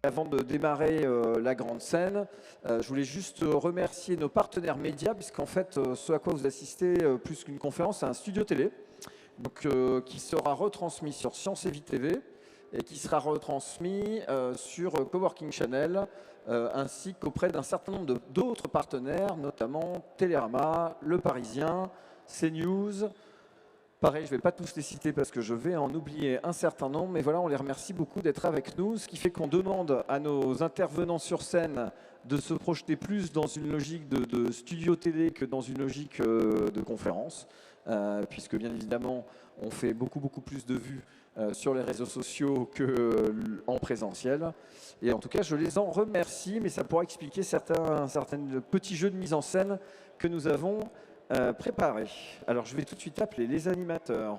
Avant de démarrer la grande scène, je voulais juste remercier nos partenaires médias, puisqu'en fait, ce à quoi vous assistez, plus qu'une conférence, c'est un studio télé, donc, qui sera retransmis sur Science et Vie TV et qui sera retransmis sur Coworking Channel, ainsi qu'auprès d'un certain nombre d'autres partenaires, notamment Télérama, Le Parisien, CNews. Pareil, je ne vais pas tous les citer parce que je vais en oublier un certain nombre, mais voilà, on les remercie beaucoup d'être avec nous, ce qui fait qu'on demande à nos intervenants sur scène de se projeter plus dans une logique de studio télé que dans une logique de conférence, puisque bien évidemment, on fait beaucoup plus de vues sur les réseaux sociaux qu'en présentiel. Et en tout cas, je les en remercie, mais ça pourra expliquer certains petits jeux de mise en scène que nous avons préparé. Alors, je vais tout de suite appeler les animateurs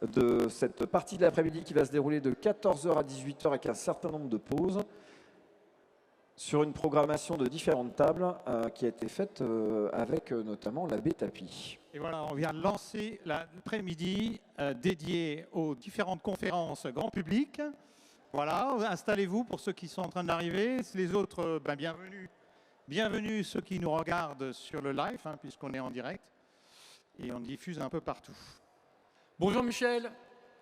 de cette partie de l'après-midi qui va se dérouler de 14 h à 18 h avec un certain nombre de pauses sur une programmation de différentes tables qui a été faite avec notamment l'abbé Tapi. Et voilà, on vient de lancer l'après-midi dédié aux différentes conférences grand public. Voilà, installez-vous pour ceux qui sont en train d'arriver. Les autres, bienvenue. Bienvenue ceux qui nous regardent sur le live, puisqu'on est en direct. Et on diffuse un peu partout. Bonjour Michel.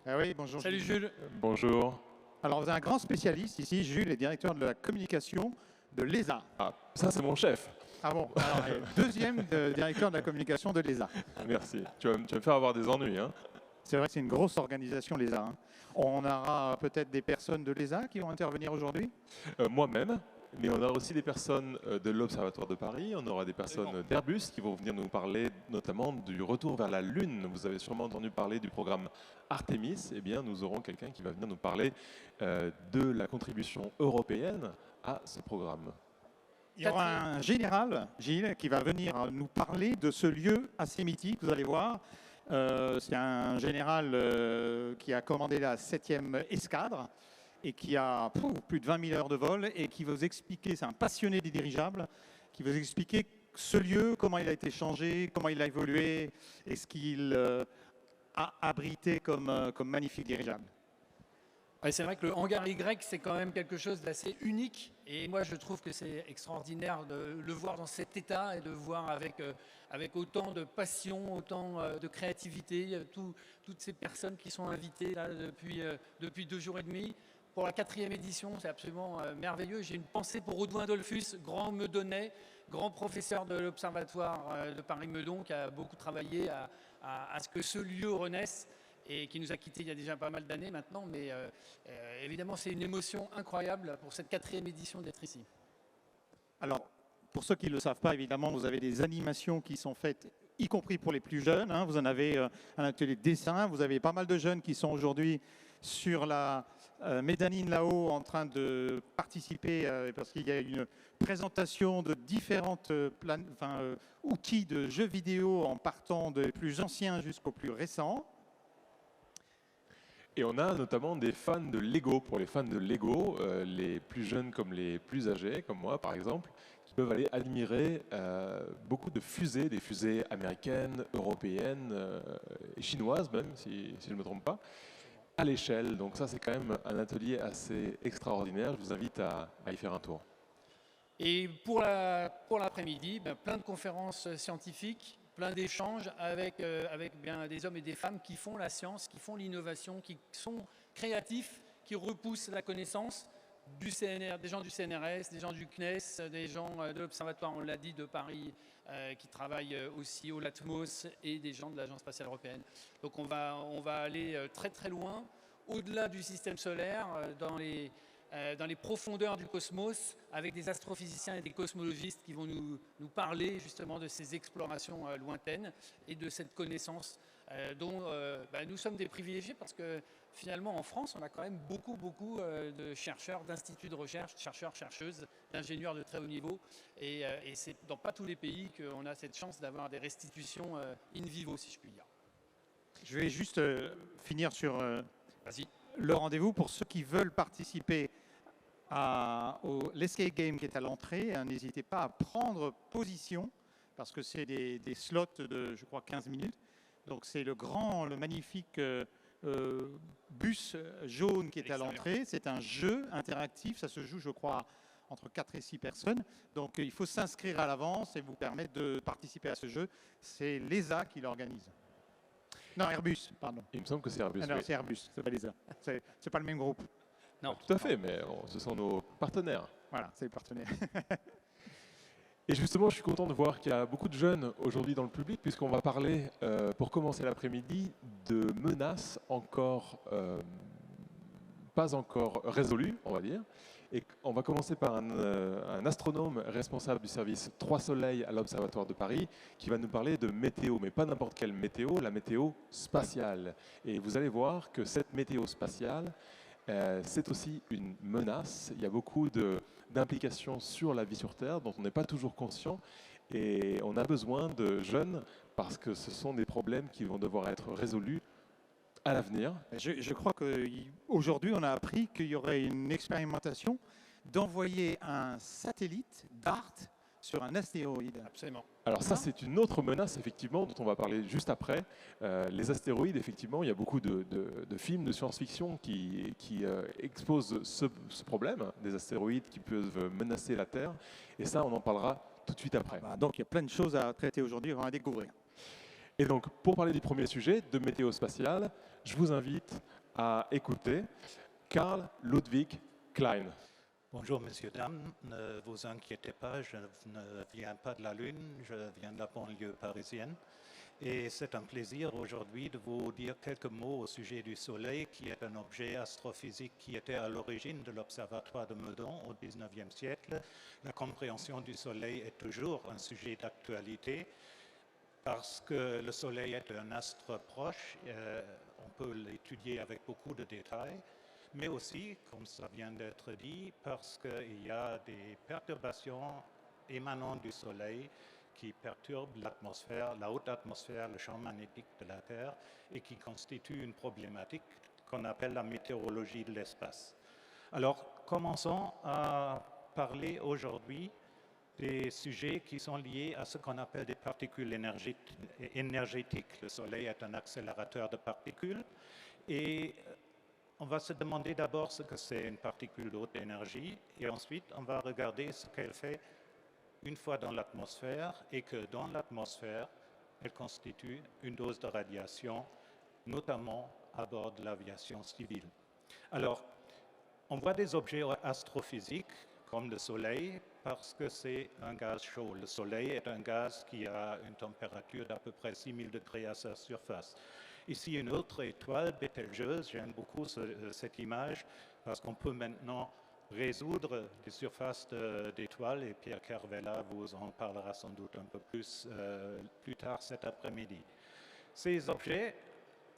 Ah oui, bonjour. Salut Jules. Bonjour. Alors, vous avez un grand spécialiste ici. Jules est directeur de la communication de l'ESA. Ah, ça c'est mon chef. Ah bon, alors, deuxième directeur de la communication de l'ESA. Merci. Tu vas me faire avoir des ennuis, hein. C'est vrai que c'est une grosse organisation, l'ESA. On aura peut-être des personnes de l'ESA qui vont intervenir aujourd'hui? Moi-même, mais on aura aussi des personnes de l'Observatoire de Paris, on aura des personnes d'Airbus qui vont venir nous parler notamment du retour vers la Lune. Vous avez sûrement entendu parler du programme Artemis. Eh bien, nous aurons quelqu'un qui va venir nous parler de la contribution européenne à ce programme. Il y aura un général, Gilles, qui va venir nous parler de ce lieu assez mythique, vous allez voir. C'est un général qui a commandé la 7e escadre et qui a plus de 20 000 heures de vol et qui va vous expliquer, c'est un passionné des dirigeables, qui va vous expliquer ce lieu, comment il a été changé, comment il a évolué et ce qu'il a abrité comme magnifique dirigeable. Ouais, c'est vrai que le hangar Y, c'est quand même quelque chose d'assez unique. Et moi, je trouve que c'est extraordinaire de le voir dans cet état et de voir avec autant de passion, autant de créativité, toutes ces personnes qui sont invitées là, depuis 2 jours et demi. Pour la 4e édition, c'est absolument merveilleux. J'ai une pensée pour Audouin Dolphus, grand Meudonnais, grand professeur de l'Observatoire de Paris-Meudon, qui a beaucoup travaillé à ce que ce lieu renaisse, et qui nous a quittés il y a déjà pas mal d'années maintenant, mais évidemment c'est une émotion incroyable pour cette 4e édition d'être ici. Alors, pour ceux qui ne le savent pas, évidemment, vous avez des animations qui sont faites, y compris pour les plus jeunes. Vous en avez un atelier de dessin, vous avez pas mal de jeunes qui sont aujourd'hui sur la mezzanine là-haut en train de participer, parce qu'il y a une présentation de différentes outils de jeux vidéo en partant des plus anciens jusqu'aux plus récents. Et on a notamment des fans de Lego. Pour les fans de Lego, les plus jeunes comme les plus âgés, comme moi par exemple, qui peuvent aller admirer beaucoup de fusées, des fusées américaines, européennes et chinoises même, si je ne me trompe pas, à l'échelle. Donc ça, c'est quand même un atelier assez extraordinaire. Je vous invite à y faire un tour. Et pour l'après-midi, plein de conférences scientifiques, plein d'échanges avec bien des hommes et des femmes qui font la science, qui font l'innovation, qui sont créatifs, qui repoussent la connaissance, des gens du CNRS, des gens du CNES, des gens de l'Observatoire, on l'a dit, de Paris, qui travaillent aussi au LATMOS, et des gens de l'Agence spatiale européenne. Donc on va aller très très loin, au-delà du système solaire, dans les profondeurs du cosmos, avec des astrophysiciens et des cosmologistes qui vont nous parler justement de ces explorations lointaines et de cette connaissance dont nous sommes des privilégiés, parce que finalement en France on a quand même beaucoup de chercheurs, d'instituts de recherche, chercheurs, chercheuses, d'ingénieurs de très haut niveau, et c'est dans pas tous les pays qu'on a cette chance d'avoir des restitutions in vivo, si je puis dire. Je vais juste finir sur le rendez-vous pour ceux qui veulent participer l'escape game qui est à l'entrée. N'hésitez pas à prendre position, parce que c'est des slots de, je crois, 15 minutes. Donc c'est le magnifique bus jaune qui est à l'entrée. C'est un jeu interactif, ça se joue, je crois, entre 4 et 6 personnes. Donc il faut s'inscrire à l'avance et vous permettre de participer à ce jeu. C'est l'ESA qui l'organise. Non, Airbus, pardon. Il me semble que c'est Airbus. Ah non, Oui. c'est Airbus, c'est pas l'ESA. C'est pas le même groupe. Non. Tout à fait, mais ce sont nos partenaires. Voilà, c'est le partenaire. Et justement, je suis content de voir qu'il y a beaucoup de jeunes aujourd'hui dans le public, puisqu'on va parler, pour commencer l'après-midi, de menaces pas encore résolues, on va dire. Et on va commencer par un astronome responsable du service 3 Soleils à l'Observatoire de Paris, qui va nous parler de météo, mais pas n'importe quelle météo, la météo spatiale. Et vous allez voir que cette météo spatiale, c'est aussi une menace. Il y a beaucoup d'implications sur la vie sur Terre dont on n'est pas toujours conscient. Et on a besoin de jeunes parce que ce sont des problèmes qui vont devoir être résolus à l'avenir. Je crois qu'aujourd'hui, on a appris qu'il y aurait une expérimentation d'envoyer un satellite DART sur un astéroïde. Absolument. Alors ça, c'est une autre menace, effectivement, dont on va parler juste après. Les astéroïdes, effectivement, il y a beaucoup de films de science-fiction qui exposent ce problème, des astéroïdes qui peuvent menacer la Terre. Et ça, on en parlera tout de suite après. Donc il y a plein de choses à traiter aujourd'hui, on va découvrir. Et donc, pour parler du premier sujet, de météo spatiale, je vous invite à écouter Carl Ludwig Klein. Bonjour, messieurs, dames. Ne vous inquiétez pas, je ne viens pas de la Lune, je viens de la banlieue parisienne. Et c'est un plaisir aujourd'hui de vous dire quelques mots au sujet du Soleil, qui est un objet astrophysique qui était à l'origine de l'Observatoire de Meudon au XIXe siècle. La compréhension du Soleil est toujours un sujet d'actualité parce que le Soleil est un astre proche. On peut l'étudier avec beaucoup de détails. Mais aussi, comme ça vient d'être dit, parce qu'il y a des perturbations émanant du Soleil qui perturbent l'atmosphère, la haute atmosphère, le champ magnétique de la Terre et qui constituent une problématique qu'on appelle la météorologie de l'espace. Alors, commençons à parler aujourd'hui des sujets qui sont liés à ce qu'on appelle des particules énergétiques. Le Soleil est un accélérateur de particules et on va se demander d'abord ce que c'est une particule de haute énergie et ensuite on va regarder ce qu'elle fait une fois dans l'atmosphère et que dans l'atmosphère, elle constitue une dose de radiation, notamment à bord de l'aviation civile. Alors, on voit des objets astrophysiques comme le Soleil parce que c'est un gaz chaud. Le Soleil est un gaz qui a une température d'à peu près 6000 degrés à sa surface. Ici, une autre étoile, Bételgeuse, j'aime beaucoup cette image parce qu'on peut maintenant résoudre des surfaces d'étoiles et Pierre Carvella vous en parlera sans doute un peu plus tard cet après-midi. Ces objets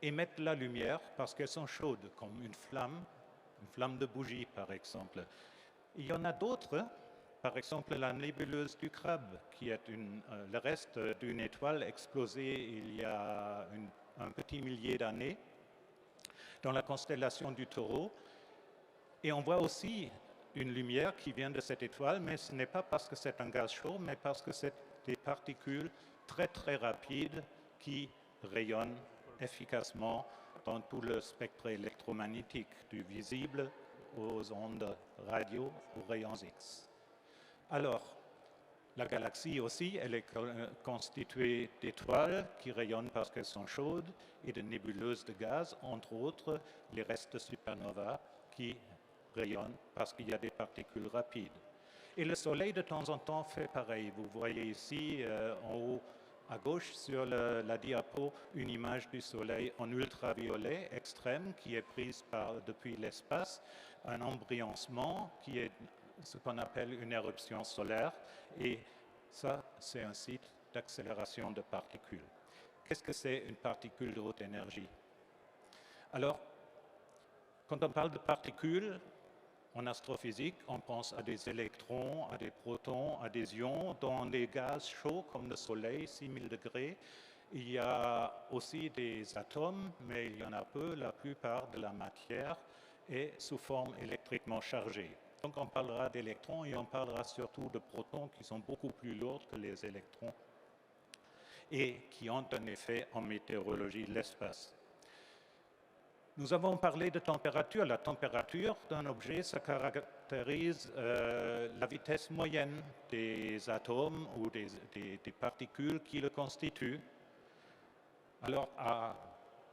émettent la lumière parce qu'elles sont chaudes, comme une flamme de bougie par exemple. Il y en a d'autres, par exemple la nébuleuse du Crabe, qui est le reste d'une étoile explosée il y a un petit millier d'années dans la constellation du Taureau. Et on voit aussi une lumière qui vient de cette étoile, mais ce n'est pas parce que c'est un gaz chaud, mais parce que c'est des particules très très rapides qui rayonnent efficacement dans tout le spectre électromagnétique, du visible aux ondes radio, aux rayons X. Alors, la galaxie aussi, elle est constituée d'étoiles qui rayonnent parce qu'elles sont chaudes et de nébuleuses de gaz, entre autres les restes de supernovas qui rayonnent parce qu'il y a des particules rapides. Et le Soleil, de temps en temps, fait pareil. Vous voyez ici, en haut à gauche, sur la diapo, une image du Soleil en ultraviolet extrême qui est prise depuis l'espace, un embryoncement qui est ce qu'on appelle une éruption solaire. Et ça, c'est un site d'accélération de particules. Qu'est-ce que c'est une particule de haute énergie? Alors, quand on parle de particules, en astrophysique, on pense à des électrons, à des protons, à des ions. Dans des gaz chauds comme le Soleil, 6000 degrés, il y a aussi des atomes, mais il y en a peu. La plupart de la matière est sous forme électriquement chargée. Donc on parlera d'électrons et on parlera surtout de protons qui sont beaucoup plus lourds que les électrons et qui ont un effet en météorologie de l'espace. Nous avons parlé de température. La température d'un objet, ça caractérise la vitesse moyenne des atomes ou des particules qui le constituent. Alors, à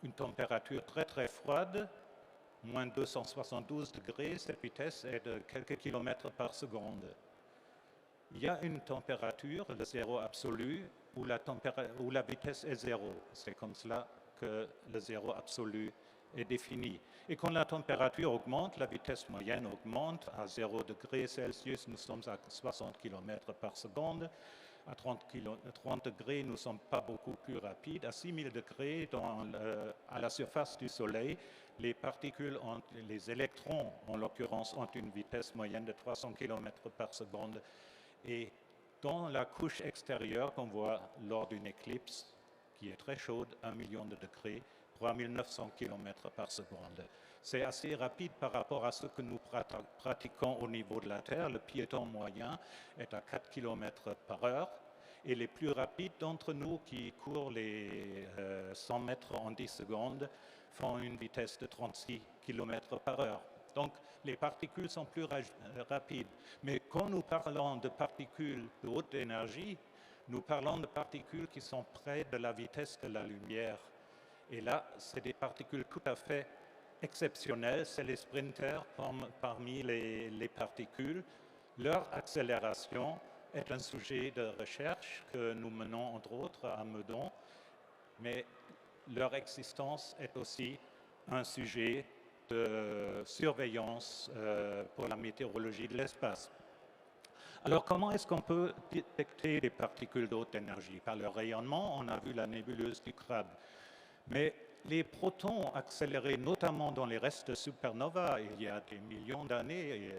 une température très très froide, moins 272 degrés, cette vitesse est de quelques kilomètres par seconde. Il y a une température, le zéro absolu, où la vitesse est zéro. C'est comme cela que le zéro absolu est défini. Et quand la température augmente, la vitesse moyenne augmente. À 0 degré Celsius, nous sommes à 60 km par seconde. À 30 degrés, nous ne sommes pas beaucoup plus rapides. À 6000 degrés, à la surface du Soleil, les particules, les électrons, en l'occurrence, ont une vitesse moyenne de 300 km par seconde. Et dans la couche extérieure qu'on voit lors d'une éclipse, qui est très chaude, 1 million de degrés, 3900 km par seconde. C'est assez rapide par rapport à ce que nous pratiquons au niveau de la Terre. Le piéton moyen est à 4 km par heure. Et les plus rapides d'entre nous qui courent les 100 mètres en 10 secondes font une vitesse de 36 km par heure. Donc, les particules sont plus rapides. Mais quand nous parlons de particules de haute énergie, nous parlons de particules qui sont près de la vitesse de la lumière. Et là, c'est des particules tout à fait exceptionnelles. C'est les sprinters parmi les particules. Leur accélération est un sujet de recherche que nous menons, entre autres, à Meudon. Mais leur existence est aussi un sujet de surveillance pour la météorologie de l'espace. Alors, comment est-ce qu'on peut détecter des particules de haute énergie? Par le rayonnement, on a vu la nébuleuse du crabe. Mais les protons accélérés, notamment dans les restes de supernova, il y a des millions d'années,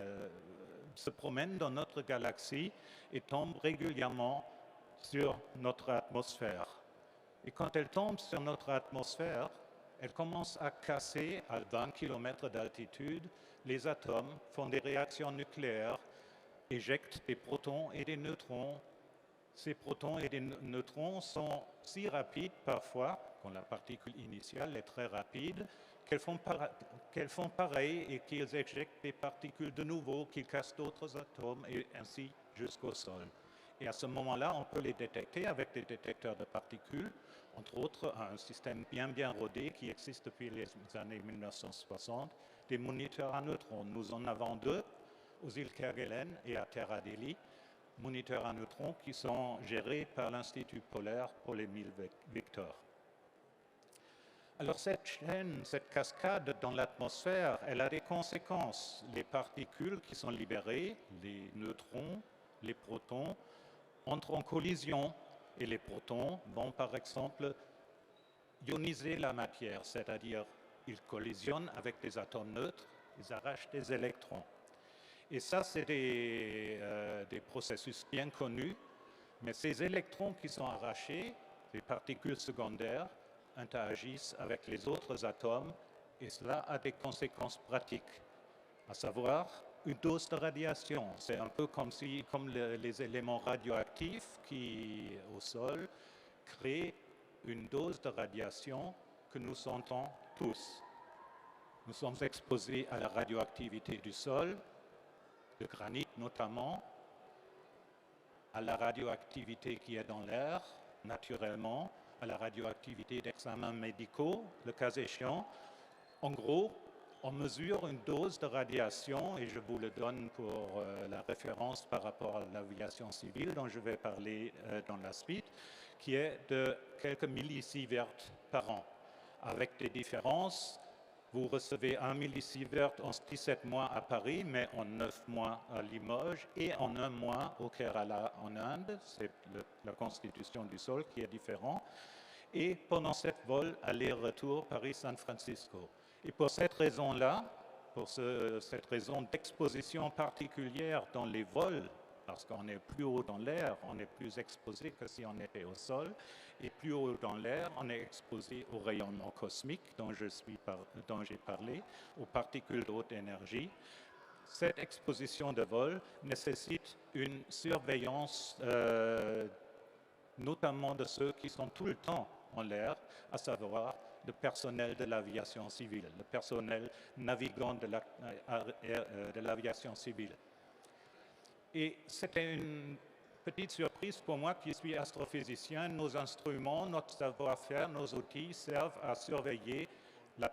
se promènent dans notre galaxie et tombent régulièrement sur notre atmosphère. Et quand elles tombent sur notre atmosphère, elles commencent à casser à 20 km d'altitude. Les atomes font des réactions nucléaires, éjectent des protons et des neutrons. Ces protons et des neutrons sont si rapides parfois, quand la particule initiale est très rapide, qu'elles font pareil et qu'ils éjectent des particules de nouveau qui cassent d'autres atomes et ainsi jusqu'au sol. Et à ce moment-là, on peut les détecter avec des détecteurs de particules, entre autres un système bien rodé qui existe depuis les années 1960, des moniteurs à neutrons. Nous en avons 2 aux îles Kerguelen et à Terra Delhi, moniteurs à neutrons qui sont gérés par l'Institut polaire pour les 1000 Victor. Alors cette chaîne, cette cascade dans l'atmosphère, elle a des conséquences. Les particules qui sont libérées, les neutrons, les protons, entrent en collision et les protons vont par exemple ioniser la matière, c'est-à-dire ils collisionnent avec des atomes neutres, ils arrachent des électrons. Et ça, c'est des processus bien connus, mais ces électrons qui sont arrachés, les particules secondaires, interagissent avec les autres atomes et cela a des conséquences pratiques, à savoir une dose de radiation. C'est un peu comme les éléments radioactifs qui, au sol, créent une dose de radiation que nous sentons tous. Nous sommes exposés à la radioactivité du sol, de granit notamment, à la radioactivité qui est dans l'air, naturellement, à la radioactivité d'examens médicaux, le cas échéant. En gros, on mesure une dose de radiation, et je vous le donne pour la référence par rapport à l'aviation civile dont je vais parler dans la suite, qui est de quelques millisieverts par an, avec des différences. Vous recevez 1 millisievert en 17 mois à Paris, mais en 9 mois à Limoges et en 1 mois au Kerala en Inde. C'est la constitution du sol qui est différente. Et pendant 7 vols, aller-retour Paris-San Francisco. Et pour cette raison-là, pour cette raison d'exposition particulière dans les vols, parce qu'on est plus haut dans l'air, on est plus exposé que si on était au sol, et plus haut dans l'air, on est exposé au rayonnement cosmique dont j'ai parlé, aux particules de haute énergie. Cette exposition de vol nécessite une surveillance, notamment de ceux qui sont tout le temps en l'air, à savoir le personnel de l'aviation civile, le personnel navigant de l'aviation civile. Et c'était une petite surprise pour moi qui suis astrophysicien. Nos instruments, notre savoir-faire, nos outils servent à surveiller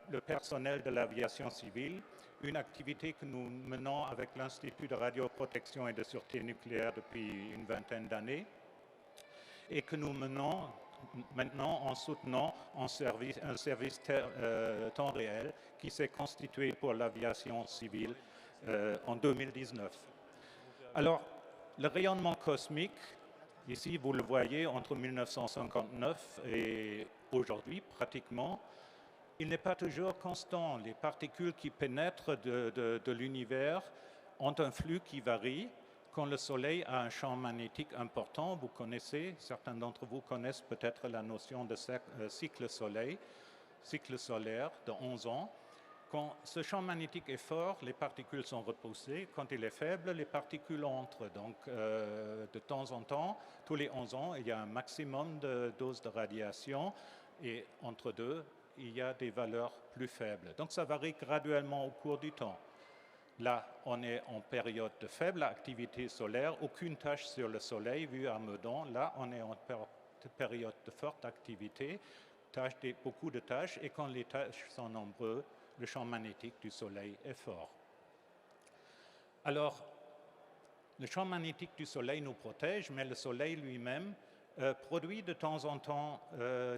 le personnel de l'aviation civile, une activité que nous menons avec l'Institut de radioprotection et de sûreté nucléaire depuis une vingtaine d'années et que nous menons maintenant en soutenant un service temps réel qui s'est constitué pour l'aviation civile en 2019. Alors, le rayonnement cosmique, ici vous le voyez, entre 1959 et aujourd'hui pratiquement, il n'est pas toujours constant. Les particules qui pénètrent de l'univers ont un flux qui varie. Quand le Soleil a un champ magnétique important, vous connaissez, certains d'entre vous connaissent peut-être la notion de cycle solaire de 11 ans. Quand ce champ magnétique est fort, les particules sont repoussées. Quand il est faible, les particules entrent. Donc, de temps en temps, tous les 11 ans, il y a un maximum de doses de radiation et entre deux, il y a des valeurs plus faibles. Donc, ça varie graduellement au cours du temps. Là, on est en période de faible activité solaire, aucune tache sur le Soleil vu à Meudon. Là, on est en période de forte activité, beaucoup de taches, et quand les taches sont nombreuses, le champ magnétique du Soleil est fort. Alors, le champ magnétique du Soleil nous protège, mais le Soleil lui-même produit de temps en temps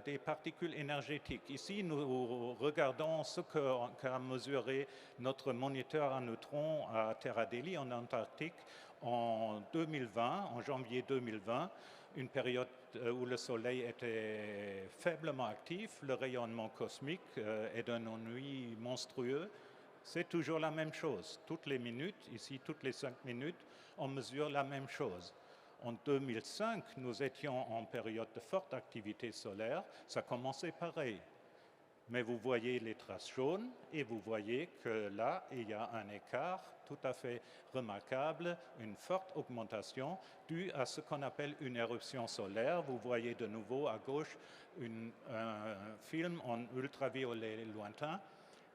des particules énergétiques. Ici, nous regardons ce qu'a mesuré notre moniteur à neutrons à Terra Delhi, en Antarctique, en 2020, en janvier 2020, une période où le Soleil était faiblement actif, le rayonnement cosmique est d'un ennui monstrueux. C'est toujours la même chose. Toutes les minutes, ici toutes les 5 minutes, on mesure la même chose. En 2005, nous étions en période de forte activité solaire. Ça commençait pareil. Mais vous voyez les traces jaunes et vous voyez que là, il y a un écart tout à fait remarquable, une forte augmentation due à ce qu'on appelle une éruption solaire. Vous voyez de nouveau à gauche un film en ultraviolet lointain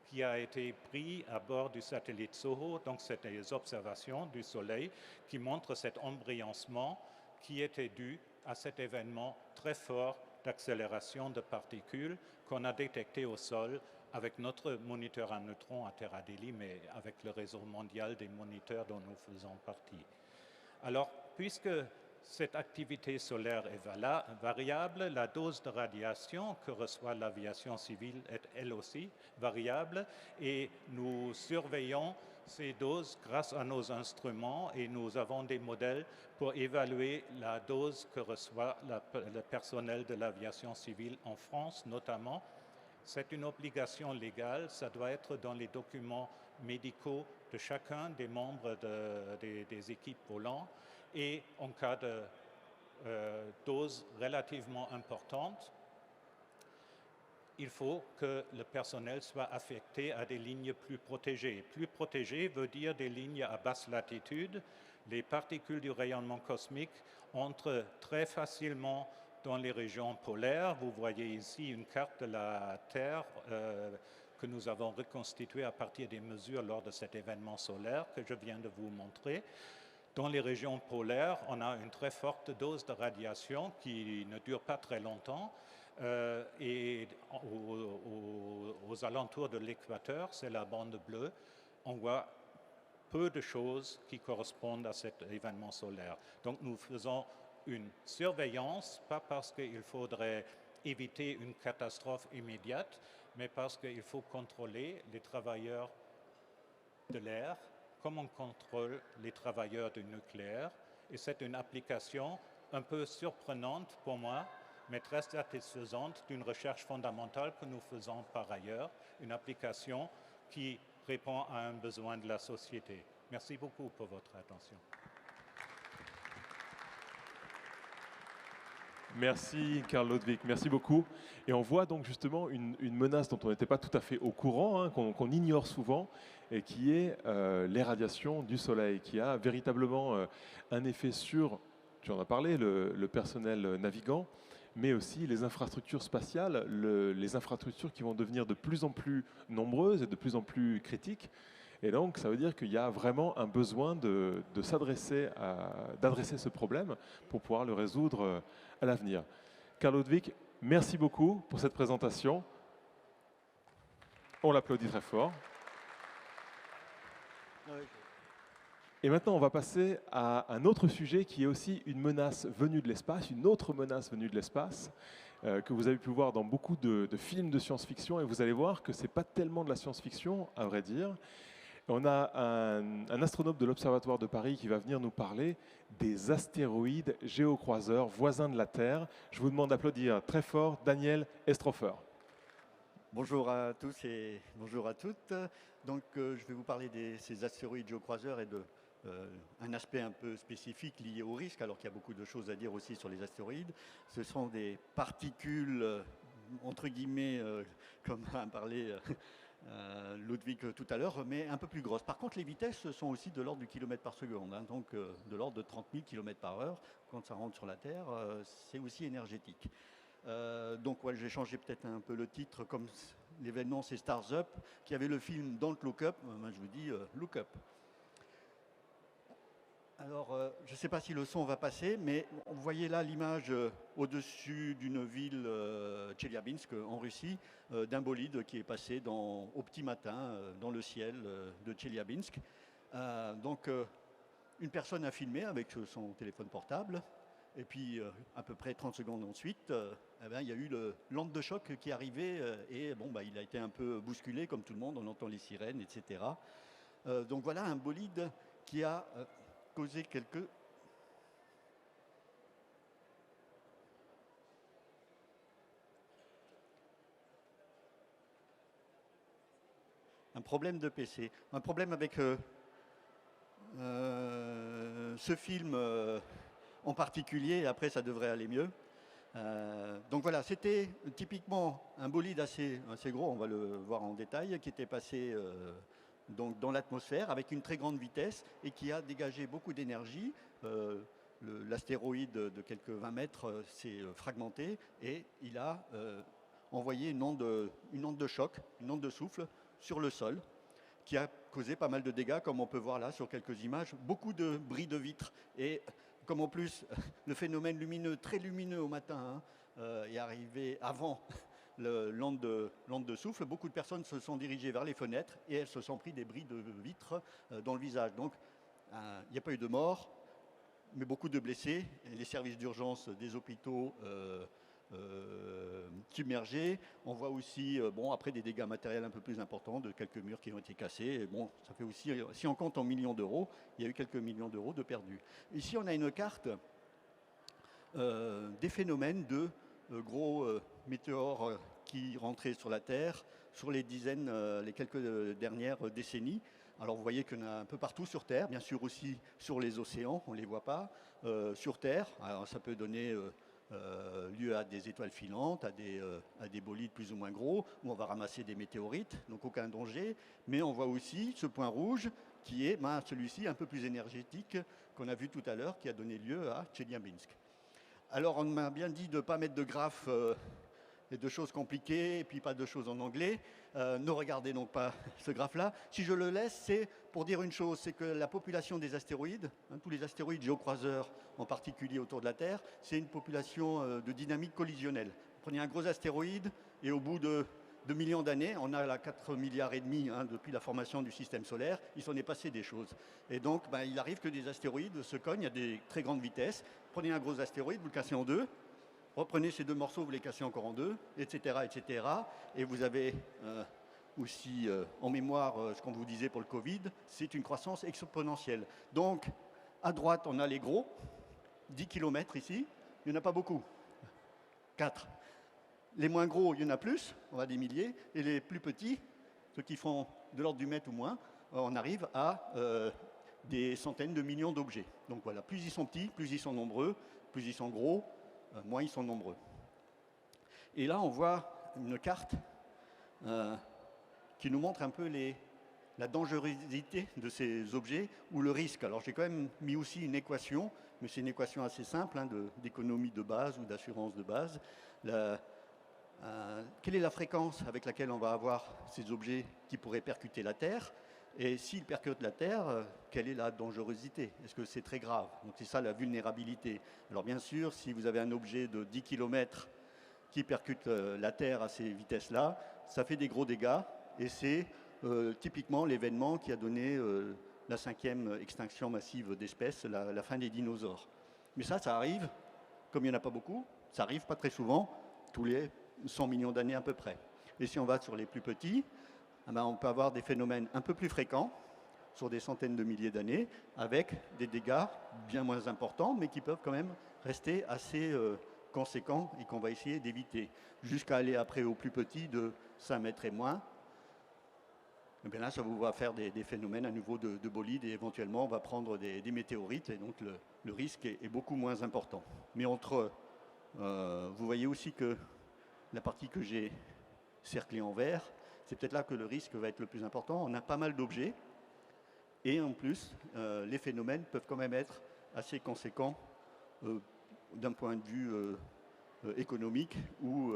qui a été pris à bord du satellite SOHO. Donc, c'est des observations du Soleil qui montrent cet embryancement qui était dû à cet événement très fort d'accélération de particules qu'on a détecté au sol avec notre moniteur à neutrons à Terra Delhi, mais avec le réseau mondial des moniteurs dont nous faisons partie. Alors, puisque cette activité solaire est variable, la dose de radiation que reçoit l'aviation civile est elle aussi variable et nous surveillons ces doses grâce à nos instruments et nous avons des modèles pour évaluer la dose que reçoit le personnel de l'aviation civile en France notamment. C'est une obligation légale, ça doit être dans les documents médicaux de chacun des membres des équipes volantes. Et en cas de dose relativement importante, il faut que le personnel soit affecté à des lignes plus protégées. Plus protégées veut dire des lignes à basse latitude. Les particules du rayonnement cosmique entrent très facilement dans les régions polaires. Vous voyez ici une carte de la Terre que nous avons reconstituée à partir des mesures lors de cet événement solaire que je viens de vous montrer. Dans les régions polaires, on a une très forte dose de radiation qui ne dure pas très longtemps. Et aux alentours de l'équateur, c'est la bande bleue, on voit peu de choses qui correspondent à cet événement solaire. Donc nous faisons une surveillance, pas parce qu'il faudrait éviter une catastrophe immédiate, mais parce qu'il faut contrôler les travailleurs de l'air, comme on contrôle les travailleurs du nucléaire. Et c'est une application un peu surprenante pour moi, mais très satisfaisante d'une recherche fondamentale que nous faisons par ailleurs, une application qui répond à un besoin de la société. Merci beaucoup pour votre attention. Merci Karl Lodvig, merci beaucoup. Et on voit donc justement une menace dont on n'était pas tout à fait au courant, hein, qu'on ignore souvent, et qui est l'irradiation du Soleil, qui a véritablement un effet sur, tu en as parlé, le personnel navigant, mais aussi les infrastructures spatiales, les infrastructures qui vont devenir de plus en plus nombreuses et de plus en plus critiques. Et donc, ça veut dire qu'il y a vraiment un besoin d'adresser ce problème pour pouvoir le résoudre à l'avenir. Karl Ludwig, merci beaucoup pour cette présentation. On l'applaudit très fort. Et maintenant, on va passer à un autre sujet qui est aussi une menace venue de l'espace, une autre menace venue de l'espace, que vous avez pu voir dans beaucoup de films de science-fiction. Et vous allez voir que ce n'est pas tellement de la science-fiction, à vrai dire. On a un astronome de l'Observatoire de Paris qui va venir nous parler des astéroïdes géocroiseurs voisins de la Terre. Je vous demande d'applaudir très fort Daniel Estrofer. Bonjour à tous et bonjour à toutes. Donc, je vais vous parler de ces astéroïdes géocroiseurs et un aspect un peu spécifique lié au risque, alors qu'il y a beaucoup de choses à dire aussi sur les astéroïdes. Ce sont des particules, entre guillemets, comme a parlé Ludwig tout à l'heure, mais un peu plus grosses. Par contre, les vitesses sont aussi de l'ordre du kilomètre par seconde, hein, donc de l'ordre de 30 000 km par heure. Quand ça rentre sur la Terre, c'est aussi énergétique. Donc ouais, j'ai changé peut-être un peu le titre, comme l'événement c'est Stars Up, qui avait le film Don't Look Up, moi je vous dis Look Up. Alors, je ne sais pas si le son va passer, mais vous voyez là l'image au-dessus d'une ville, Tcheliabinsk, en Russie, d'un bolide qui est passé au petit matin dans le ciel de Tcheliabinsk. Donc, une personne a filmé avec son téléphone portable, et puis à peu près 30 secondes ensuite, eh bien, il y a eu l'onde de choc qui est arrivée, et bon, il a été un peu bousculé, comme tout le monde, on entend les sirènes, etc. Donc voilà un bolide qui a causé un problème de PC. Un problème avec ce film en particulier, et après ça devrait aller mieux. Donc voilà, c'était typiquement un bolide assez gros, on va le voir en détail, qui était passé donc dans l'atmosphère avec une très grande vitesse et qui a dégagé beaucoup d'énergie. L'astéroïde de quelques 20 mètres s'est fragmenté et il a envoyé une onde de choc, une onde de souffle sur le sol qui a causé pas mal de dégâts, comme on peut voir là sur quelques images, beaucoup de bris de vitres. Et comme en plus le phénomène lumineux, très lumineux au matin, est arrivé avant l'onde de souffle, beaucoup de personnes se sont dirigées vers les fenêtres et elles se sont pris des bris de vitres dans le visage. Donc il n'y a pas eu de mort, mais beaucoup de blessés. Et les services d'urgence des hôpitaux submergés. On voit aussi, après des dégâts matériels un peu plus importants, de quelques murs qui ont été cassés. Et bon, ça fait aussi, si on compte en millions d'euros, il y a eu quelques millions d'euros de perdus. Ici, on a une carte des phénomènes de gros météores qui rentraient sur la Terre sur les quelques dernières décennies. Alors vous voyez qu'il y en a un peu partout sur Terre, bien sûr aussi sur les océans, on ne les voit pas, sur Terre. Alors ça peut donner lieu à des étoiles filantes, à des bolides plus ou moins gros, où on va ramasser des météorites, donc aucun danger. Mais on voit aussi ce point rouge qui est celui-ci un peu plus énergétique qu'on a vu tout à l'heure, qui a donné lieu à Tcheliabinsk. Alors on m'a bien dit de ne pas mettre de graphes et de choses compliquées, et puis pas de choses en anglais. Ne regardez donc pas ce graphe-là. Si je le laisse, c'est pour dire une chose, c'est que la population des astéroïdes, tous les astéroïdes géocroiseurs en particulier autour de la Terre, c'est une population de dynamique collisionnelle. Prenez un gros astéroïde et au bout de millions d'années, on a là 4,5 milliards depuis la formation du système solaire, il s'en est passé des choses. Et donc, il arrive que des astéroïdes se cognent à des très grandes vitesses. Prenez un gros astéroïde, vous le cassez en deux, reprenez ces deux morceaux, vous les cassez encore en deux, etc. etc. Et vous avez aussi en mémoire ce qu'on vous disait pour le Covid, c'est une croissance exponentielle. Donc, à droite, on a les gros, 10 km ici, il n'y en a pas beaucoup, 4. Les moins gros, il y en a plus, on a des milliers, et les plus petits, ceux qui font de l'ordre du mètre ou moins, on arrive à des centaines de millions d'objets. Donc voilà, plus ils sont petits, plus ils sont nombreux, plus ils sont gros, moins ils sont nombreux. Et là, on voit une carte qui nous montre un peu la dangerosité de ces objets ou le risque. Alors j'ai quand même mis aussi une équation, mais c'est une équation assez simple hein, d'économie de base ou d'assurance de base. Quelle est la fréquence avec laquelle on va avoir ces objets qui pourraient percuter la Terre? Et s'ils percutent la Terre, quelle est la dangerosité? Est-ce que c'est très grave? Donc c'est ça la vulnérabilité. Alors bien sûr, si vous avez un objet de 10 km qui percute la Terre à ces vitesses-là, ça fait des gros dégâts. Et c'est typiquement l'événement qui a donné la 5e extinction massive d'espèces, la fin des dinosaures. Mais ça arrive, comme il n'y en a pas beaucoup, ça arrive pas très souvent, tous les 100 millions d'années à peu près. Et si on va sur les plus petits, on peut avoir des phénomènes un peu plus fréquents, sur des centaines de milliers d'années, avec des dégâts bien moins importants, mais qui peuvent quand même rester assez conséquents et qu'on va essayer d'éviter, jusqu'à aller après aux plus petits de 5 mètres et moins. Et bien là, ça va faire des phénomènes à nouveau de bolides et éventuellement on va prendre des météorites et donc le risque est beaucoup moins important. Mais vous voyez aussi que la partie que j'ai cerclée en vert, c'est peut-être là que le risque va être le plus important. On a pas mal d'objets et en plus, les phénomènes peuvent quand même être assez conséquents d'un point de vue économique ou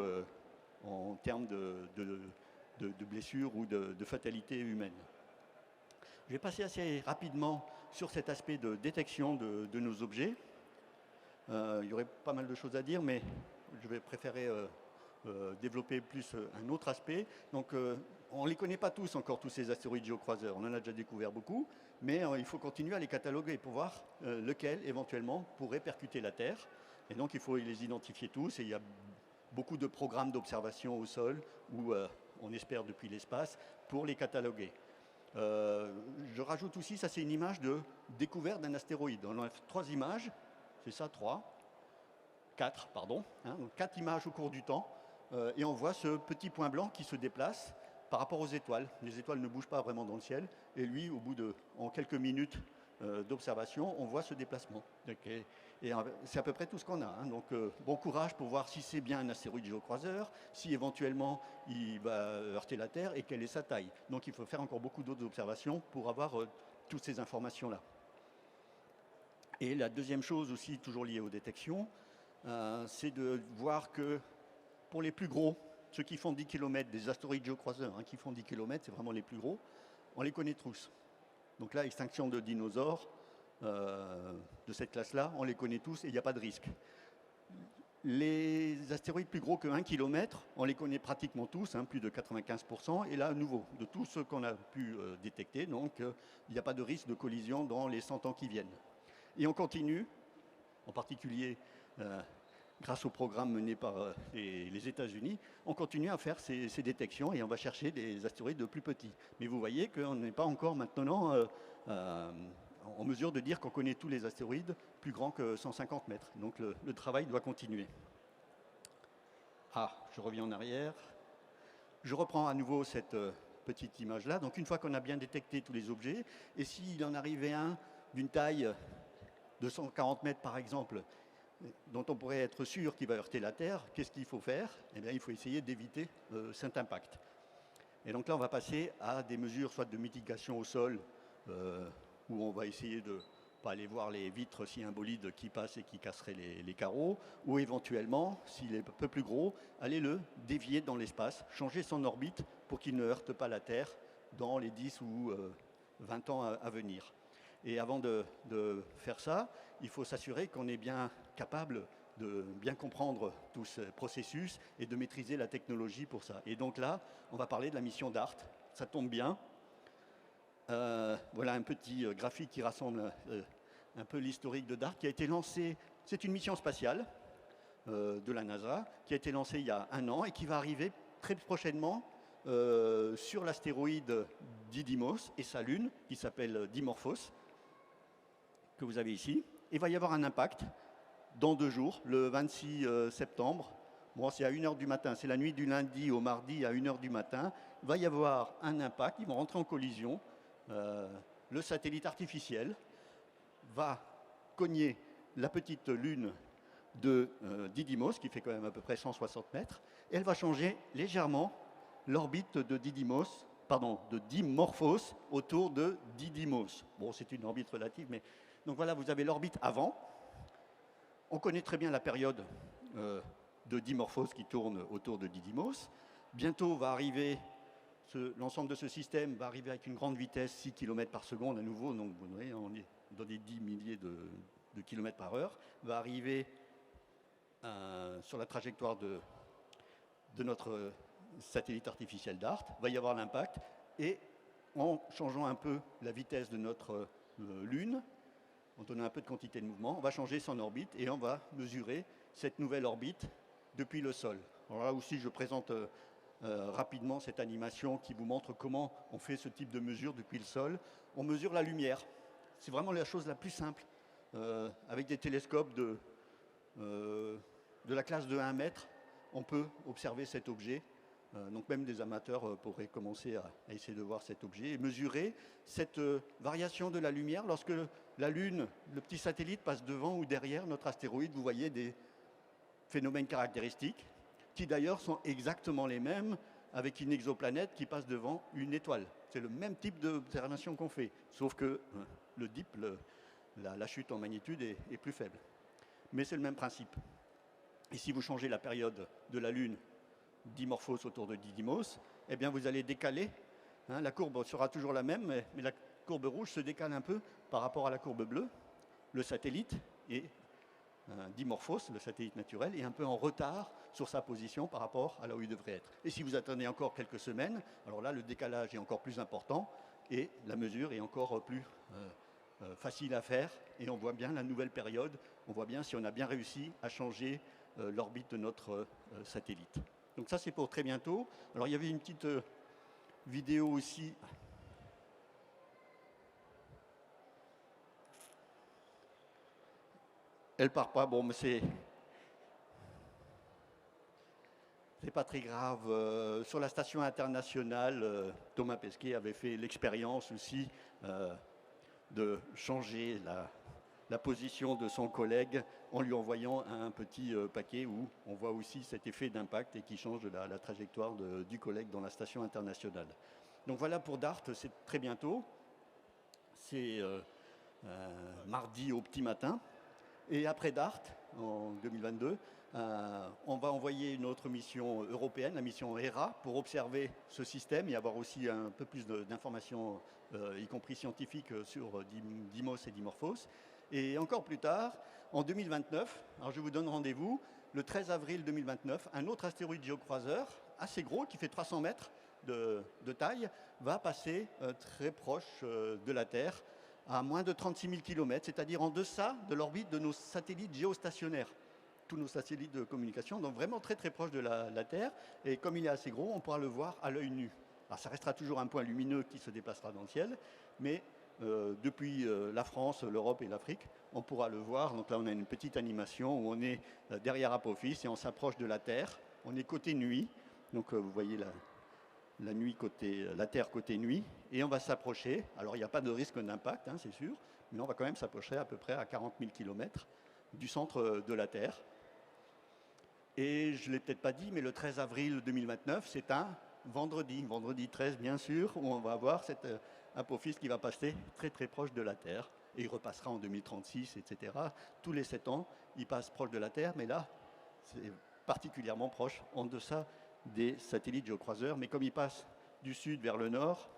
en termes de blessures ou de fatalité humaine. Je vais passer assez rapidement sur cet aspect de détection de nos objets. Il y aurait pas mal de choses à dire, mais je vais préférer développer plus un autre aspect. Donc, on ne les connaît pas tous encore, tous ces astéroïdes géocroiseurs. On en a déjà découvert beaucoup, mais il faut continuer à les cataloguer pour voir lequel, éventuellement, pourrait percuter la Terre. Et donc, il faut les identifier tous. Et il y a beaucoup de programmes d'observation au sol, où on espère depuis l'espace, pour les cataloguer. Je rajoute aussi, ça c'est une image de découverte d'un astéroïde. On a 3 images, c'est ça, 4, pardon. Donc 4 images au cours du temps. Et on voit ce petit point blanc qui se déplace par rapport aux étoiles. Les étoiles ne bougent pas vraiment dans le ciel. Et lui, en quelques minutes d'observation, on voit ce déplacement. Okay. Et c'est à peu près tout ce qu'on a. Donc bon courage pour voir si c'est bien un astéroïde géocroiseur, si éventuellement il va heurter la Terre et quelle est sa taille. Donc il faut faire encore beaucoup d'autres observations pour avoir toutes ces informations-là. Et la deuxième chose aussi, toujours liée aux détections, c'est de voir que pour les plus gros, ceux qui font 10 km, des astéroïdes géocroiseurs qui font 10 km, c'est vraiment les plus gros, on les connaît tous. Donc là, extinction de dinosaures de cette classe-là, on les connaît tous et il n'y a pas de risque. Les astéroïdes plus gros que 1 km, on les connaît pratiquement tous, plus de 95%. Et là, à nouveau, de tous ceux qu'on a pu détecter, donc il n'y a pas de risque de collision dans les 100 ans qui viennent. Et on continue, en particulier grâce au programme mené par les États-Unis, on continue à faire ces détections et on va chercher des astéroïdes de plus petits. Mais vous voyez qu'on n'est pas encore maintenant en mesure de dire qu'on connaît tous les astéroïdes plus grands que 150 mètres. Donc le travail doit continuer. Je reviens en arrière. Je reprends à nouveau cette petite image-là. Donc une fois qu'on a bien détecté tous les objets, et s'il en arrivait un d'une taille de 140 mètres par exemple, dont on pourrait être sûr qu'il va heurter la Terre, qu'est-ce qu'il faut faire? Eh bien, il faut essayer d'éviter cet impact. Et donc là, on va passer à des mesures soit de mitigation au sol, où on va essayer de ne pas aller voir les vitres s'il y a un bolide qui passe et qui casserait les carreaux, ou éventuellement, s'il est un peu plus gros, aller le dévier dans l'espace, changer son orbite pour qu'il ne heurte pas la Terre dans les 10 ou 20 ans à venir. Et avant de faire ça, il faut s'assurer qu'on est bien capable de bien comprendre tout ce processus et de maîtriser la technologie pour ça. Et donc là, on va parler de la mission DART. Ça tombe bien. Voilà un petit graphique qui rassemble un peu l'historique de DART qui a été lancé. C'est une mission spatiale de la NASA qui a été lancée il y a 1 an et qui va arriver très prochainement sur l'astéroïde Didymos et sa lune qui s'appelle Dimorphos, que vous avez ici. Il va y avoir un impact dans 2 jours, le 26 septembre. Bon, c'est à 1h du matin, c'est la nuit du lundi au mardi à 1h du matin. Il va y avoir un impact, ils vont rentrer en collision. Le satellite artificiel va cogner la petite lune de Didymos, qui fait quand même à peu près 160 mètres, et elle va changer légèrement l'orbite de Dimorphos autour de Didymos. Bon, c'est une orbite relative, mais donc voilà, vous avez l'orbite avant, On connaît très bien la période de Dimorphos qui tourne autour de Didymos. Bientôt va arriver, l'ensemble de ce système va arriver avec une grande vitesse, 6 km par seconde à nouveau, donc vous voyez, on est dans des 10 milliers de kilomètres par heure, va arriver sur la trajectoire de notre satellite artificiel DART, va y avoir l'impact, et en changeant un peu la vitesse de notre Lune, en donnant un peu de quantité de mouvement, on va changer son orbite et on va mesurer cette nouvelle orbite depuis le sol. Alors là aussi, je présente rapidement cette animation qui vous montre comment on fait ce type de mesure depuis le sol. On mesure la lumière. C'est vraiment la chose la plus simple. Avec des télescopes de la classe de 1 mètre, on peut observer cet objet. Donc même des amateurs pourraient commencer à essayer de voir cet objet et mesurer cette variation de la lumière. Lorsque la Lune, le petit satellite, passe devant ou derrière notre astéroïde, vous voyez des phénomènes caractéristiques qui d'ailleurs sont exactement les mêmes avec une exoplanète qui passe devant une étoile. C'est le même type d'observation qu'on fait, sauf que le dip, la chute en magnitude est plus faible. Mais c'est le même principe. Et si vous changez la période de la Lune, Dimorphos autour de Didymos, eh bien vous allez décaler. La courbe sera toujours la même, mais la courbe rouge se décale un peu par rapport à la courbe bleue. Le satellite et Dimorphos, le satellite naturel, est un peu en retard sur sa position par rapport à là où il devrait être. Et si vous attendez encore quelques semaines, alors là le décalage est encore plus important et la mesure est encore plus facile à faire. Et on voit bien la nouvelle période, on voit bien si on a bien réussi à changer l'orbite de notre satellite. Donc ça, c'est pour très bientôt. Alors, il y avait une petite vidéo aussi. Elle part pas. Bon, mais c'est pas très grave. Sur la station internationale, Thomas Pesquet avait fait l'expérience aussi de changer la position de son collègue en lui envoyant un petit paquet où on voit aussi cet effet d'impact et qui change la trajectoire du collègue dans la station internationale. Donc voilà pour DART, c'est très bientôt. C'est mardi au petit matin. Et après DART, en 2022, on va envoyer une autre mission européenne, la mission HERA, pour observer ce système et avoir aussi un peu plus d'informations, y compris scientifiques, sur Dimos et Dimorphos. Et encore plus tard, en 2029, alors je vous donne rendez-vous, le 13 avril 2029, un autre astéroïde géocroiseur, assez gros, qui fait 300 mètres de taille, va passer très proche de la Terre, à moins de 36 000 km, c'est-à-dire en deçà de l'orbite de nos satellites géostationnaires, tous nos satellites de communication, donc vraiment très très proche de la Terre. Et comme il est assez gros, on pourra le voir à l'œil nu. Alors ça restera toujours un point lumineux qui se déplacera dans le ciel, mais depuis la France, l'Europe et l'Afrique, on pourra le voir. Donc là, on a une petite animation où on est derrière Apophis et on s'approche de la Terre. On est côté nuit, donc vous voyez la Terre côté nuit, et on va s'approcher. Alors il n'y a pas de risque d'impact, c'est sûr, mais on va quand même s'approcher à peu près à 40 000 km du centre de la Terre. Et je ne l'ai peut-être pas dit, mais le 13 avril 2029, c'est un vendredi 13 bien sûr, où on va avoir cette Apophis qui va passer très très proche de la Terre, et il repassera en 2036, etc. Tous les 7 ans, il passe proche de la Terre, mais là, c'est particulièrement proche, en deçà des satellites géocroiseurs. Mais comme il passe du sud vers le nord,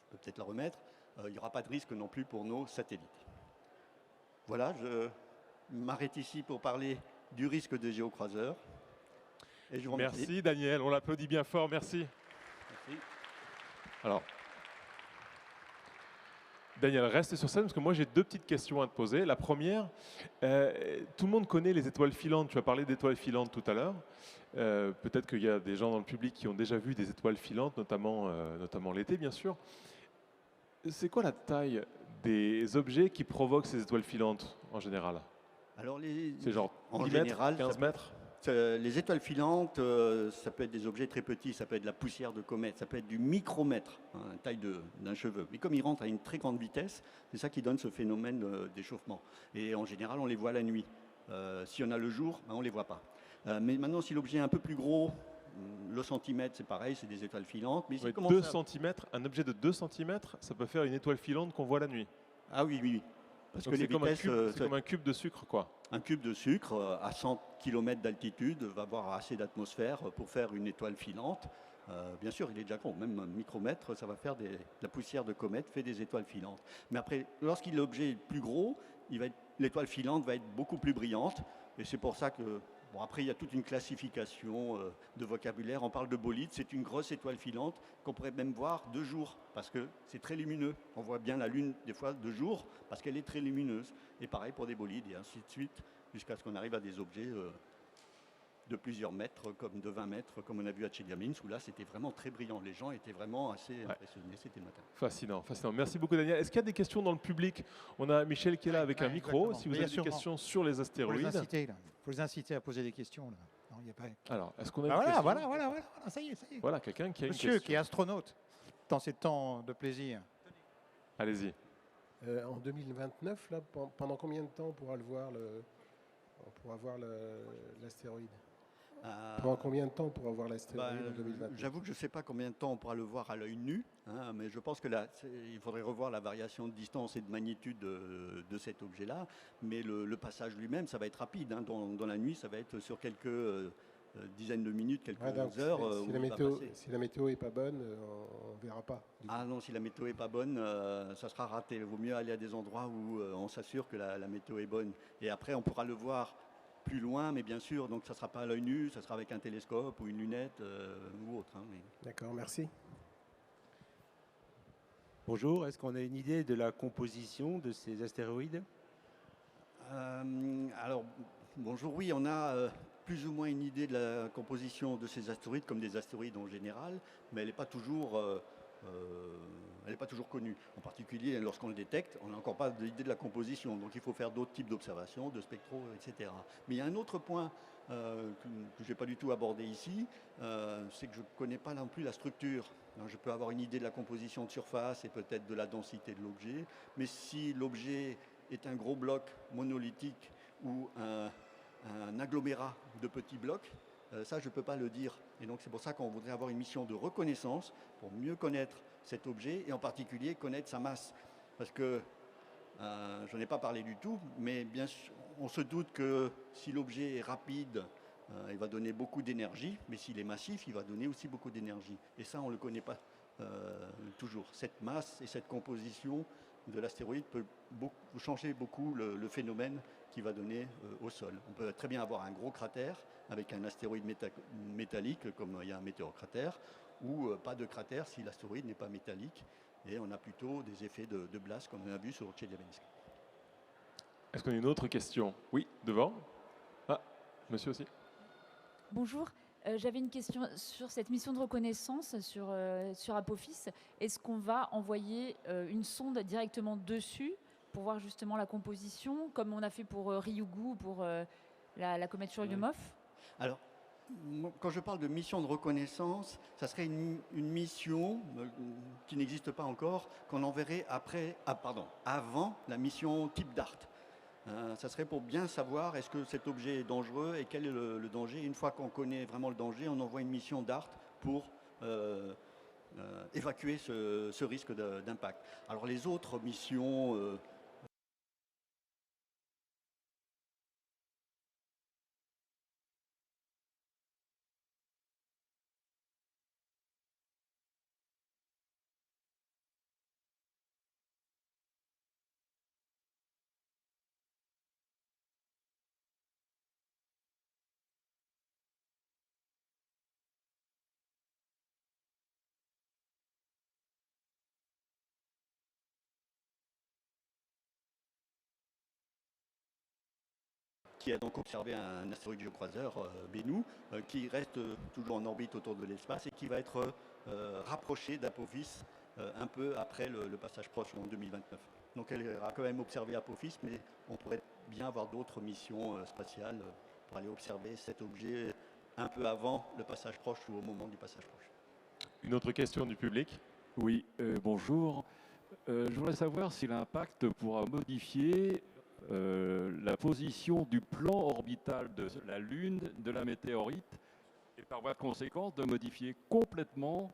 je peux peut-être la remettre, il n'y aura pas de risque non plus pour nos satellites. Voilà, je m'arrête ici pour parler du risque des géocroiseurs. Et je vous remercie. Merci Daniel, on l'applaudit bien fort, merci. Merci. Alors, Daniel, reste sur scène parce que moi j'ai 2 petites questions à te poser. La première, tout le monde connaît les étoiles filantes. Tu as parlé d'étoiles filantes tout à l'heure. Peut-être qu'il y a des gens dans le public qui ont déjà vu des étoiles filantes, notamment l'été bien sûr. C'est quoi la taille des objets qui provoquent ces étoiles filantes en général? Alors c'est genre en 10 général, mètres, 15 mètres? Les étoiles filantes, ça peut être des objets très petits, ça peut être de la poussière de comète, ça peut être du micromètre, taille d'un cheveu. Mais comme ils rentrent à une très grande vitesse, c'est ça qui donne ce phénomène d'échauffement. Et en général, on les voit la nuit. Si on a le jour, on ne les voit pas. Mais maintenant, si l'objet est un peu plus gros, le centimètre, c'est pareil, c'est des étoiles filantes. Mais ouais, 2 cm, un objet de 2 cm, ça peut faire une étoile filante qu'on voit la nuit. Ah oui, oui, oui. Parce Donc que les c'est comme, vitesses, c'est comme un cube de sucre, quoi. un cube de sucre à 100 km d'altitude va avoir assez d'atmosphère pour faire une étoile filante. Bien sûr, il est déjà gros, même un micromètre, ça va faire de la poussière de comète, fait des étoiles filantes. Mais après, l'objet est plus gros, l'étoile filante va être beaucoup plus brillante. Et c'est pour ça que, bon, après, il y a toute une classification de vocabulaire. On parle de bolide, c'est une grosse étoile filante qu'on pourrait même voir de jour, parce que c'est très lumineux. On voit bien la Lune, des fois, de jour, parce qu'elle est très lumineuse. Et pareil pour des bolides, et ainsi de suite, jusqu'à ce qu'on arrive à des objets de plusieurs mètres, comme de 20 mètres, comme on a vu à Chelyabinsk, où là, c'était vraiment très brillant. Les gens étaient vraiment assez impressionnés. C'était le matin. Fascinant, fascinant. Merci beaucoup, Daniel. Est-ce qu'il y a des questions dans le public? On a Michel qui est là avec un micro. exactement. Si vous Oui, avez des sûrement. questions sur les Faut les astéroïdes. inciter, là. Faut les inciter à poser des questions. Là. Non, il y a pas... Alors, est-ce qu'on a Ah, une voilà, question? voilà, ça y est, ça y est. Voilà, quelqu'un qui a Monsieur une question. qui est astronaute, dans ces temps de plaisir. Allez-y. En 2029, là, pendant combien de temps on pourra le voir, on pourra voir l'astéroïde? Pendant combien de temps on pourra voir l'astéroïde en 2029? J'avoue que je ne sais pas combien de temps on pourra le voir à l'œil nu, hein, mais je pense que là, il faudrait revoir la variation de distance et de magnitude de cet objet-là. Mais le passage lui-même, ça va être rapide. Hein. Dans la nuit, ça va être sur quelques dizaines de minutes, quelques heures. Si la météo est pas bonne, on ne verra pas. Ah non, si la météo est pas bonne, ça sera raté. Il vaut mieux aller à des endroits où on s'assure que la météo est bonne. Et après, on pourra le voir plus loin, mais bien sûr, donc ça ne sera pas à l'œil nu, ça sera avec un télescope ou une lunette ou autre. Hein, D'accord, merci. Bonjour, est-ce qu'on a une idée de la composition de ces astéroïdes? Alors, bonjour, oui, on a plus ou moins une idée de la composition de ces astéroïdes, comme des astéroïdes en général, mais elle n'est pas toujours connue. En particulier, lorsqu'on le détecte, on n'a encore pas d'idée de la composition. Donc il faut faire d'autres types d'observations, de spectro, etc. Mais il y a un autre point que je n'ai pas du tout abordé ici, c'est que je ne connais pas non plus la structure. Alors, je peux avoir une idée de la composition de surface et peut-être de la densité de l'objet, mais si l'objet est un gros bloc monolithique ou un agglomérat de petits blocs, ça, je ne peux pas le dire. Et donc, c'est pour ça qu'on voudrait avoir une mission de reconnaissance pour mieux connaître cet objet et en particulier connaître sa masse. Parce que, je n'en ai pas parlé du tout, mais bien sûr, on se doute que si l'objet est rapide, il va donner beaucoup d'énergie, mais s'il est massif, il va donner aussi beaucoup d'énergie. Et ça, on ne le connaît pas toujours. Cette masse et cette composition de l'astéroïde peut changer beaucoup le phénomène qui va donner au sol. On peut très bien avoir un gros cratère avec un astéroïde métallique, comme il y a un météocratère, ou pas de cratère si l'astéroïde n'est pas métallique. Et on a plutôt des effets de blast, comme on a vu sur Chelyabinsk. Est-ce qu'on a une autre question? Oui, devant. Ah, monsieur aussi. Bonjour, j'avais une question sur cette mission de reconnaissance sur Apophis. Est-ce qu'on va envoyer une sonde directement dessus pour voir justement la composition, comme on a fait pour Ryugu, pour la comète Churyumov? Alors, quand je parle de mission de reconnaissance, ça serait une mission qui n'existe pas encore, qu'on enverrait avant la mission type DART. Ça serait pour bien savoir est-ce que cet objet est dangereux et quel est le danger. Une fois qu'on connaît vraiment le danger, on envoie une mission DART pour évacuer ce risque d'impact. Alors les autres missions qui a donc observé un astéroïde géocroiseur, Bennu, qui reste toujours en orbite autour de l'espace et qui va être rapproché d'Apophis un peu après le passage proche en 2029. Donc elle a quand même observé Apophis, mais on pourrait bien avoir d'autres missions spatiales pour aller observer cet objet un peu avant le passage proche ou au moment du passage proche. Une autre question du public? Oui, bonjour. Je voudrais savoir si l'impact pourra modifier la position du plan orbital de la Lune, de la météorite, et par voie de conséquence de modifier complètement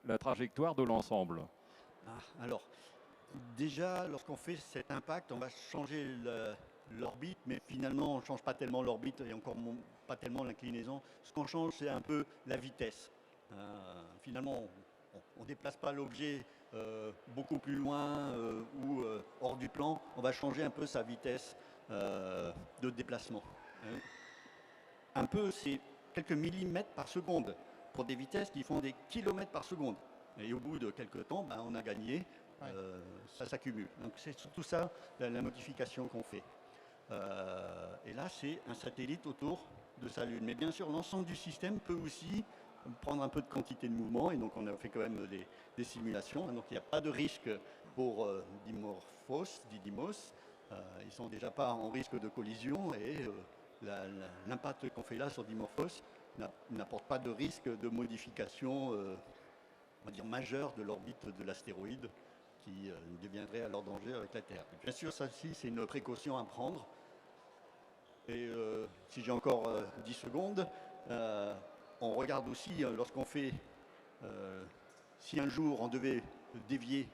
la trajectoire de l'ensemble. Alors, Déjà, lorsqu'on fait cet impact, on va changer l'orbite, mais finalement, on ne change pas tellement l'orbite et encore pas tellement l'inclinaison. Ce qu'on change, c'est un peu la vitesse. Finalement, on ne déplace pas l'objet beaucoup plus loin ou hors du plan. On va changer un peu sa vitesse de déplacement. Un peu, c'est quelques millimètres par seconde pour des vitesses qui font des kilomètres par seconde. Et au bout de quelques temps, ben, on a gagné. Ça s'accumule. Donc c'est surtout ça la modification qu'on fait. Et là, c'est un satellite autour de sa Lune. Mais bien sûr, l'ensemble du système peut aussi prendre un peu de quantité de mouvement. Et donc, on a fait quand même des simulations. Donc, il n'y a pas de risque pour Didymos. Ils ne sont déjà pas en risque de collision. Et l'impact qu'on fait là sur Dimorphos n'apporte pas de risque de modification on va dire majeure de l'orbite de l'astéroïde qui deviendrait alors danger avec la Terre. Bien sûr, ça aussi, c'est une précaution à prendre. Et si j'ai encore 10 secondes, on regarde aussi lorsqu'on fait, si un jour on devait dévier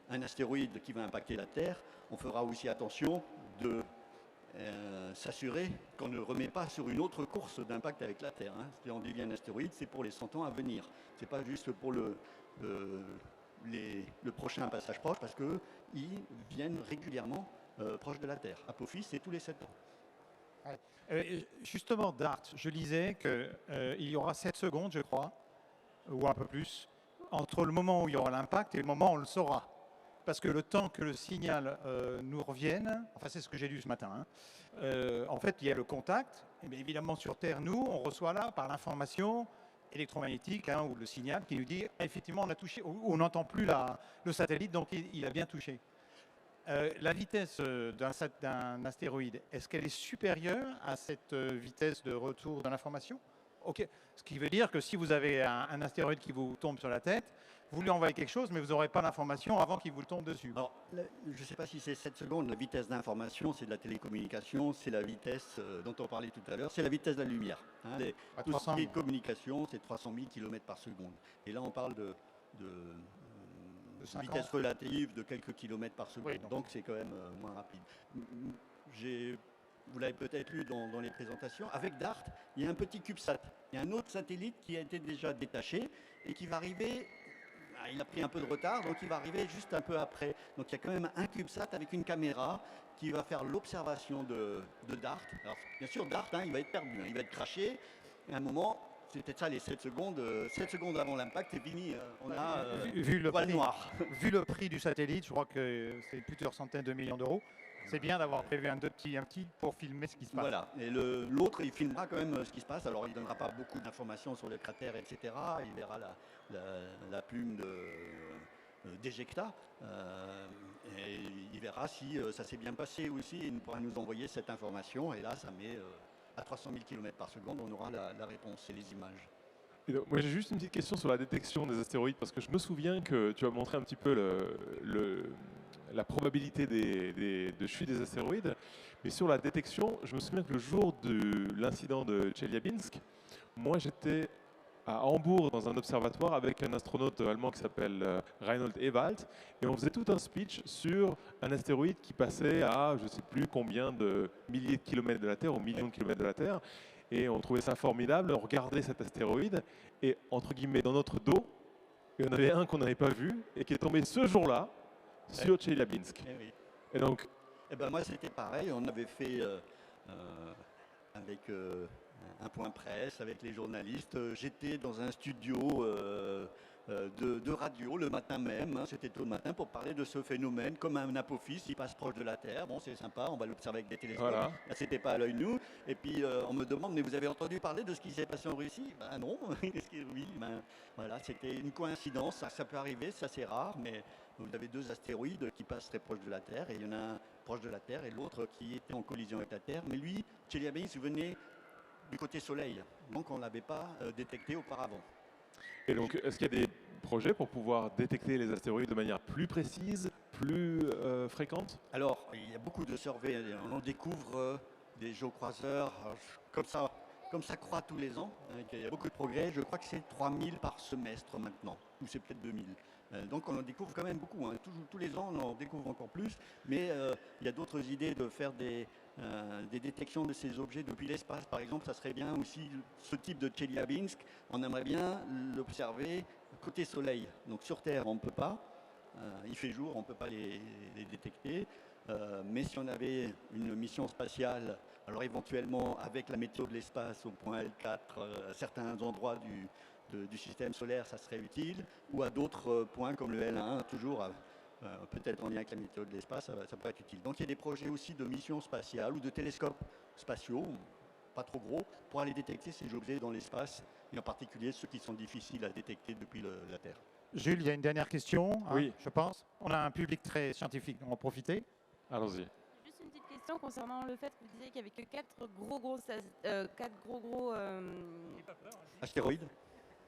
un astéroïde qui va impacter la Terre, on fera aussi attention de s'assurer qu'on ne remet pas sur une autre course d'impact avec la Terre. Si on dévie un astéroïde, c'est pour les 100 ans à venir. Ce n'est pas juste pour le prochain passage proche, parce qu'ils viennent régulièrement proches de la Terre. Apophis, c'est tous les 7 ans. Justement, DART, je lisais qu'il y aura 7 secondes, je crois, ou un peu plus, entre le moment où il y aura l'impact et le moment où on le saura. Parce que le temps que le signal nous revienne, enfin c'est ce que j'ai lu ce matin, en fait il y a le contact, et bien évidemment sur Terre, nous, on reçoit là par l'information électromagnétique ou le signal qui nous dit effectivement on a touché, ou on n'entend plus le satellite, donc il a bien touché. La vitesse d'un astéroïde, est-ce qu'elle est supérieure à cette vitesse de retour de l'information? Ok. Ce qui veut dire que si vous avez un astéroïde qui vous tombe sur la tête, vous lui envoyez quelque chose, mais vous n'aurez pas l'information avant qu'il vous le tombe dessus. Alors, je ne sais pas si c'est 7 secondes. La vitesse d'information, c'est de la télécommunication, c'est la vitesse dont on parlait tout à l'heure, c'est la vitesse de la lumière. Tout ce qui est communication, c'est 300 000 km par seconde. Et là, on parle de vitesse relative de quelques kilomètres par seconde. Oui, donc c'est quand même moins rapide. Vous l'avez peut-être lu dans les présentations, avec DART, il y a un petit CubeSat. Il y a un autre satellite qui a été déjà détaché et qui va arriver, il a pris un peu de retard, donc il va arriver juste un peu après. Donc il y a quand même un CubeSat avec une caméra qui va faire l'observation de DART. Alors bien sûr, DART, il va être perdu, il va être craché. Et à un moment, c'est peut-être ça les 7 secondes avant l'impact, c'est fini, on a vu le voile prix, noire. Vu le prix du satellite, je crois que c'est plusieurs centaines de millions d'euros. C'est bien d'avoir prévu un petit pour filmer ce qui se passe. Voilà, et l'autre, il filmera quand même ce qui se passe. Alors, il ne donnera pas beaucoup d'informations sur le cratère, etc. Il verra la plume d'éjecta. Et il verra si ça s'est bien passé aussi. Il pourra nous envoyer cette information. Et là, ça met à 300 000 km par seconde, on aura la réponse et les images. Et donc, moi, j'ai juste une petite question sur la détection des astéroïdes, parce que je me souviens que tu as montré un petit peu la probabilité de chute des astéroïdes, mais sur la détection, je me souviens que le jour de l'incident de Tcheliabinsk, moi j'étais à Hambourg dans un observatoire avec un astronaute allemand qui s'appelle Reinhold Ewald, et on faisait tout un speech sur un astéroïde qui passait à je ne sais plus combien de milliers de kilomètres de la Terre ou millions de kilomètres de la Terre, et on trouvait ça formidable, on regardait cet astéroïde, et entre guillemets dans notre dos, il y en avait un qu'on n'avait pas vu, et qui est tombé ce jour-là, sur Tcheliabinsk. Oui. Et donc, moi c'était pareil, on avait fait avec un point presse, avec les journalistes. J'étais dans un studio de radio le matin même, c'était tôt le matin, pour parler de ce phénomène, comme un apophis, il passe proche de la Terre. Bon, c'est sympa, on va l'observer avec des télescopes. Voilà. Là, c'était pas à l'œil nu. Et puis on me demande, mais vous avez entendu parler de ce qui s'est passé en Russie? Ben non. Oui, voilà, c'était une coïncidence, ça peut arriver, c'est assez rare, mais vous avez deux astéroïdes qui passent très proche de la Terre, et il y en a un proche de la Terre et l'autre qui était en collision avec la Terre. Mais lui, Tcheliabinsk venait du côté Soleil, donc on ne l'avait pas détecté auparavant. Et donc, est-ce qu'il y a des projets pour pouvoir détecter les astéroïdes de manière plus précise, plus fréquente? Alors, il y a beaucoup de surveys, on découvre des géocroiseurs, comme ça, comme ça croît tous les ans, il y a beaucoup de progrès, je crois que c'est 3000 par semestre maintenant, ou c'est peut-être 2000. Donc on en découvre quand même beaucoup, hein. Tous les ans on en découvre encore plus, mais il y a d'autres idées de faire des détections de ces objets depuis l'espace. Par exemple, ça serait bien aussi ce type de Tcheliabinsk, on aimerait bien l'observer côté soleil. Donc sur Terre on ne peut pas, il fait jour, on ne peut pas les détecter. Mais si on avait une mission spatiale, alors éventuellement avec la météo de l'espace au point L4, à certains endroits du système solaire, ça serait utile, ou à d'autres points comme le L1, toujours peut-être en lien avec la météo de l'espace, ça peut être utile. Donc il y a des projets aussi de missions spatiales ou de télescopes spatiaux, pas trop gros, pour aller détecter ces objets dans l'espace, et en particulier ceux qui sont difficiles à détecter depuis la Terre. Jules, il y a une dernière question, hein, oui. Je pense. On a un public très scientifique, on va en profiter. Allons-y. Juste une petite question concernant le fait que vous disiez qu'il n'y avait que 4 gros Astéroïdes.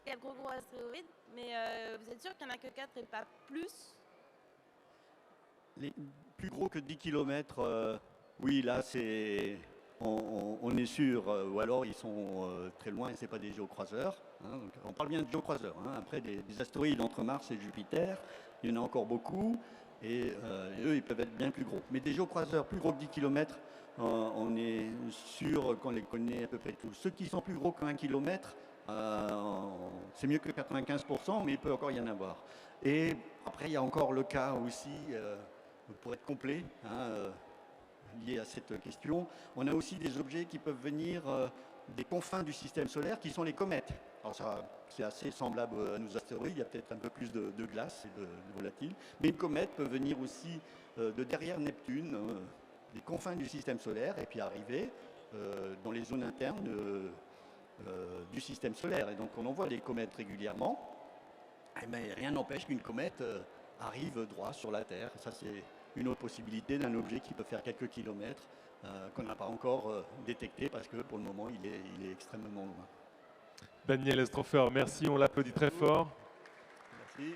4 gros astéroïdes, mais vous êtes sûr qu'il n'y en a que 4 et pas plus? Les plus gros que 10 km, oui, là, on est sûr, ou alors ils sont très loin et ce n'est pas des géocroiseurs. Hein, donc on parle bien de géocroiseurs. Hein. Après, des astéroïdes entre Mars et Jupiter, il y en a encore beaucoup, et eux, ils peuvent être bien plus gros. Mais des géocroiseurs plus gros que 10 km, on est sûr qu'on les connaît à peu près tous. Ceux qui sont plus gros que 1 km, c'est mieux que 95%, mais il peut encore y en avoir. Et après, il y a encore le cas aussi, pour être complet, hein, lié à cette question, on a aussi des objets qui peuvent venir des confins du système solaire, qui sont les comètes. Alors ça, c'est assez semblable à nos astéroïdes, il y a peut-être un peu plus de glace et de volatiles, mais une comète peut venir aussi de derrière Neptune, des confins du système solaire, et puis arriver dans les zones internes du système solaire. Et donc on en voit des comètes régulièrement, mais rien n'empêche qu'une comète arrive droit sur la Terre. Ça, c'est une autre possibilité d'un objet qui peut faire quelques kilomètres, qu'on n'a pas encore détecté parce que pour le moment il est extrêmement loin. Daniel Estrofer, merci, on l'applaudit très fort. Merci.